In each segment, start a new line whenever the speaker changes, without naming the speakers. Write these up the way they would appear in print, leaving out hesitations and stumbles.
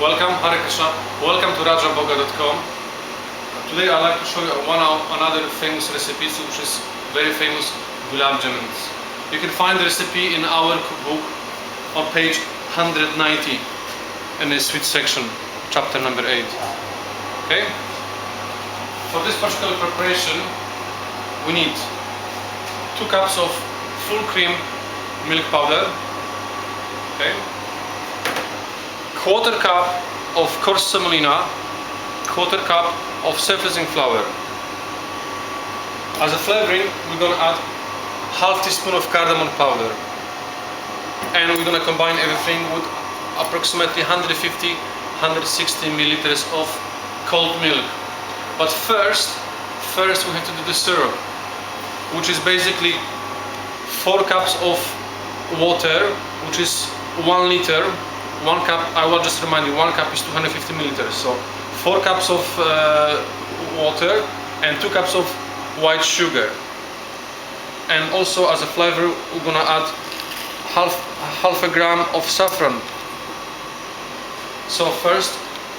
Welcome, Hare Krishna. Welcome to Bhoga.com. Today I'd like to show you another famous recipe, which is very famous Gulab Jamun. You can find the recipe in our cookbook on page 190 in the sweet section, chapter number 8. Okay? For this particular preparation, we need 2 cups of full cream milk powder. Okay? 1/4 cup of coarse semolina, 1/4 cup of self-raising flour. As a flavoring, we're going to add half teaspoon of cardamom powder, and we're going to combine everything with approximately 150-160 milliliters of cold milk. But first we have to do the syrup, which is basically 4 cups of water, which is 1 liter. 1 cup, I will just remind you, 1 cup is 250 milliliters. So 4 cups of water and 2 cups of white sugar. And also as a flavor, we're gonna add half a gram of saffron. So first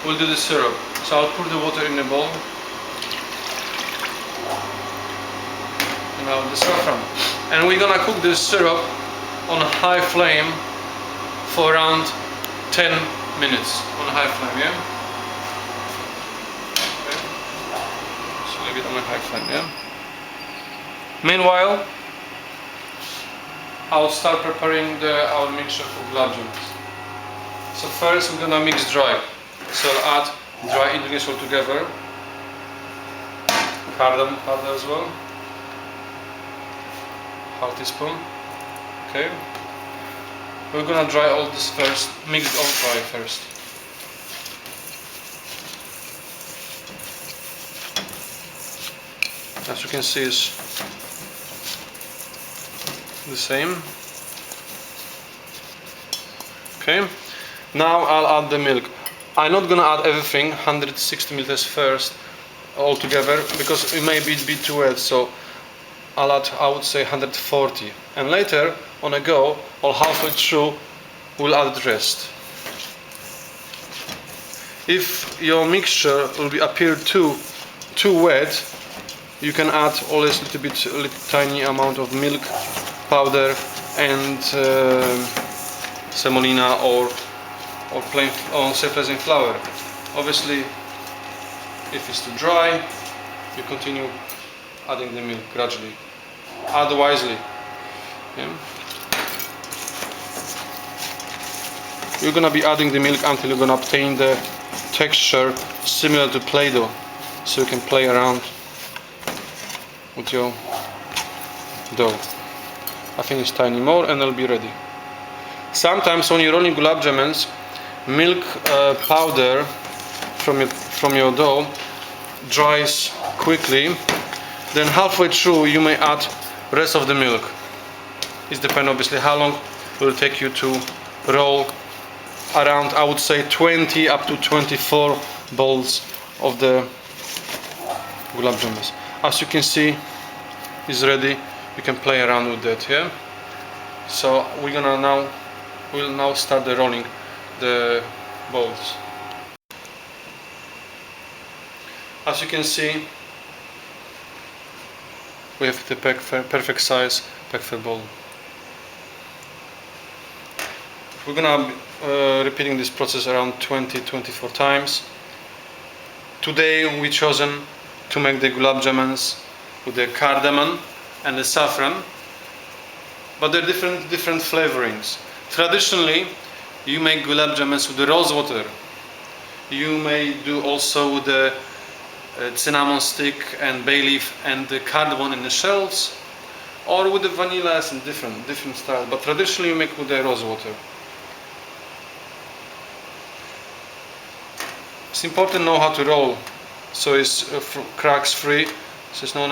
we'll do the syrup. So I'll pour the water in a bowl. And now the saffron. And we're gonna cook this syrup on a high flame for around 10 minutes on a high flame, yeah? Okay. So leave it on a high flame, yeah? Meanwhile, I'll start preparing our mixture for Gulab Jamun. So first we're gonna mix dry. So I'll add dry ingredients all together. Cardamom powder as well. Half teaspoon. Okay. We're gonna dry all this first, mix it all dry first. As you can see, it's the same. Okay, now I'll add the milk. I'm not gonna add everything, 160 milliliters first, all together, because it may be too wet, so I'll add, I would say, 140, and later on a go, or halfway through, we'll add the rest. If your mixture will appear too wet, you can add always a little tiny amount of milk powder and semolina or plain self-raising flour. Obviously, if it's too dry, you continue adding the milk gradually. Add wisely. Yeah. You're gonna be adding the milk until you're gonna obtain the texture similar to Play-Doh, so you can play around with your dough. I think it's tiny more and it'll be ready. Sometimes when you're rolling Gulab Jamuns, milk powder from your dough dries quickly. Then halfway through you may add rest of the milk. It depends obviously how long it will take you to roll around, I would say 20 up to 24 balls of the Gulab Jamuns. As you can see, it's ready. You can play around with that, yeah? So we'll now start the rolling the balls. As you can see, we have the perfect size perfect ball. We're gonna repeating this process around 20-24 times. Today we chosen to make the Gulab Jamuns with the cardamom and the saffron, but they're different flavorings. Traditionally, you make Gulab Jamuns with the rose water. You may do also with the cinnamon stick and bay leaf and the cardamom in the shells, or with the vanilla and different style. But traditionally, you make with the rose water. It's important to know how to roll, so it's cracks free, so it's not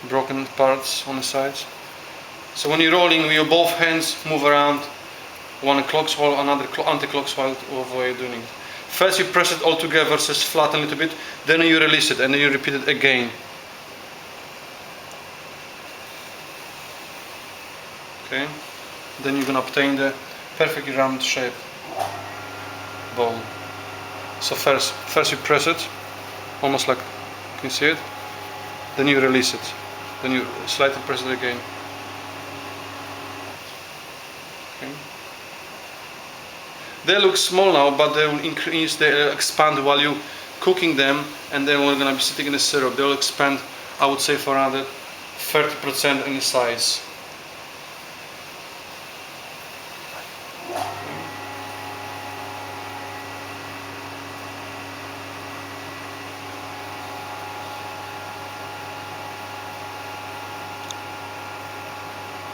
broken parts on the sides. So when you're rolling, with your both hands move around, one clockwise, another anti-clockwise, whatever you're doing. First you press it all together so it's flat a little bit, then you release it and then you repeat it again. Okay, then you're gonna obtain the perfect round shape. bowl. So first you press it, almost like you can see it. Then you release it. Then you slightly press it again. Okay. They look small now, but they will increase, they will expand while you cooking them, and then we're gonna be sitting in the syrup. They will expand, I would say, for another 30% in size.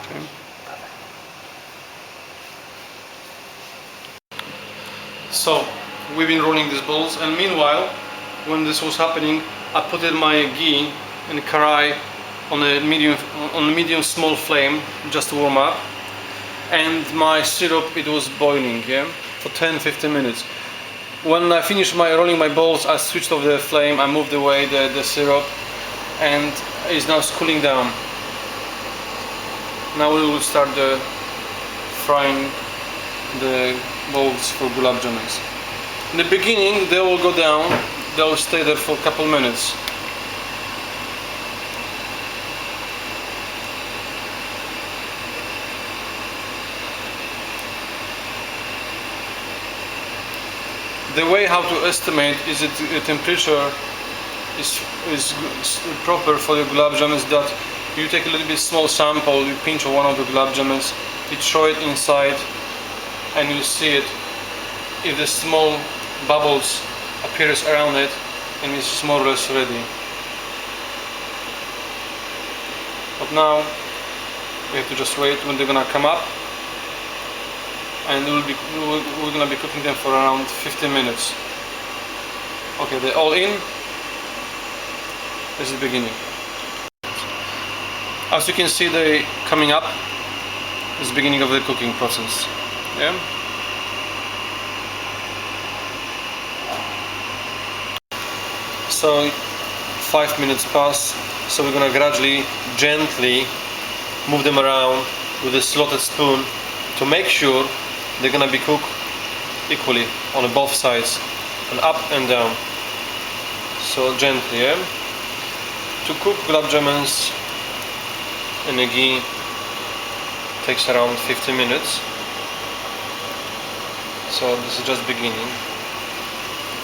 Okay. So we've been rolling these balls, and meanwhile, when this was happening, I put in my ghee in the karai on a medium small flame just to warm up, and my syrup, it was boiling, yeah, for 10-15 minutes. When I finished rolling my balls, I switched off the flame, I moved away the syrup, and it's now cooling down. Now we will start frying the balls for gulab jamuns. In the beginning, they will go down, they will stay there for a couple minutes. The way how to estimate is that the temperature is proper for the gulab jamuns, that you take a little bit small sample, you pinch one of the gulab jamuns, you throw it inside, and you see it. If the small bubbles appears around it, and it's more or less ready. But now we have to just wait when they're gonna come up, and we're gonna be cooking them for around 15 minutes. Okay, they're all in. This is the beginning. As you can see, they're coming up. This is the beginning of the cooking process. Yeah. So 5 minutes pass, so we're gonna gradually, gently move them around with a slotted spoon to make sure they're gonna be cooked equally on both sides, and up and down. So gently, yeah. To cook gulab jamuns in a ghee takes around 50 minutes. So this is just beginning.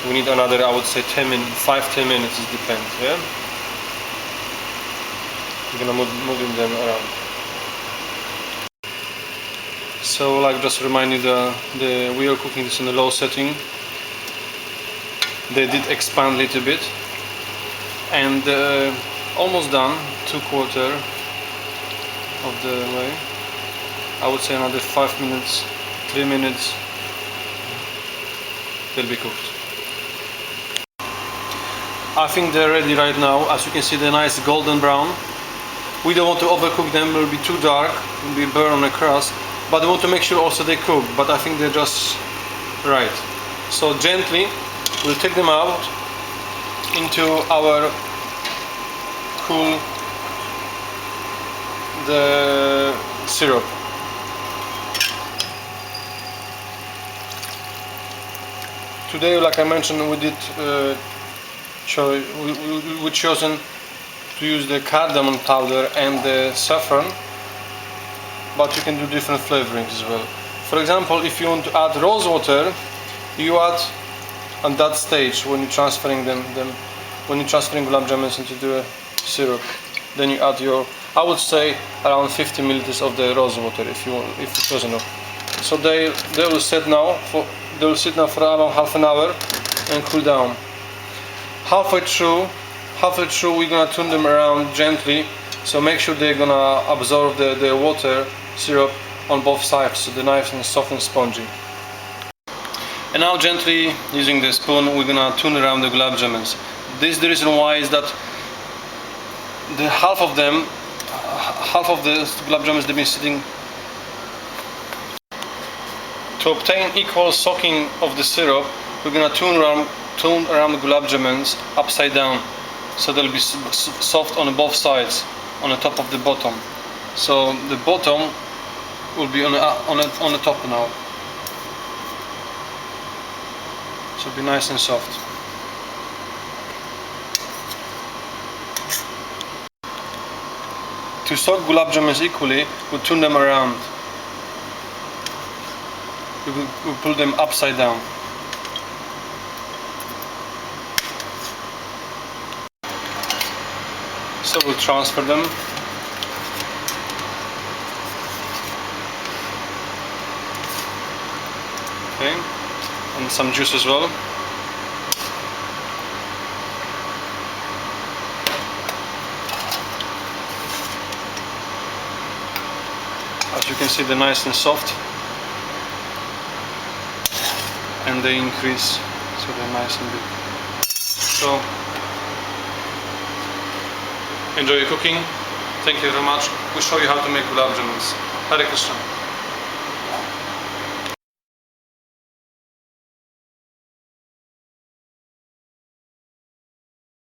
We need another, I would say, 5-10 minutes, it depends, yeah? We're gonna moving them around. So, like, just remind you, we are cooking this in a low setting. They did expand a little bit, and almost done, 2/4 of the way. I would say another 5 minutes, 3 minutes, they'll be cooked. I think they're ready right now. As you can see, they're nice golden brown. We don't want to overcook them, it will be too dark, it will be burn on the crust, but we want to make sure also they cook, but I think they're just right. So gently, we'll take them out into our the syrup. Today, like I mentioned, we did we chosen to use the cardamom powder and the saffron, but you can do different flavorings as well. For example, if you want to add rose water, you add at that stage when you're transferring when you're transferring gulab jamuns into the syrup. Then you add your, I would say, around 50 milliliters of the rose water if you choose enough. So they will sit now for around half an hour and cool down. Halfway through we're gonna turn them around gently, so make sure they're gonna absorb the water syrup on both sides, so they're nice and soft and spongy. And now gently, using the spoon, we're gonna turn around the gulab jamuns. The reason why is that the half of the gulab jamuns, they've been sitting. To obtain equal soaking of the syrup, we're gonna turn around the gulab jamuns upside down, so they'll be soft on both sides, on the top of the bottom. So the bottom will be on the top now. So it'll be nice and soft. To soak gulab jamuns equally, we turn them around. We pull them upside down. So we'll transfer them. Okay, and some juice as well. As you can see, they're nice and soft, and they increase, so they're nice and big. So enjoy your cooking. Thank you very much. We'll show you how to make gulab jamuns. Hare Krishna.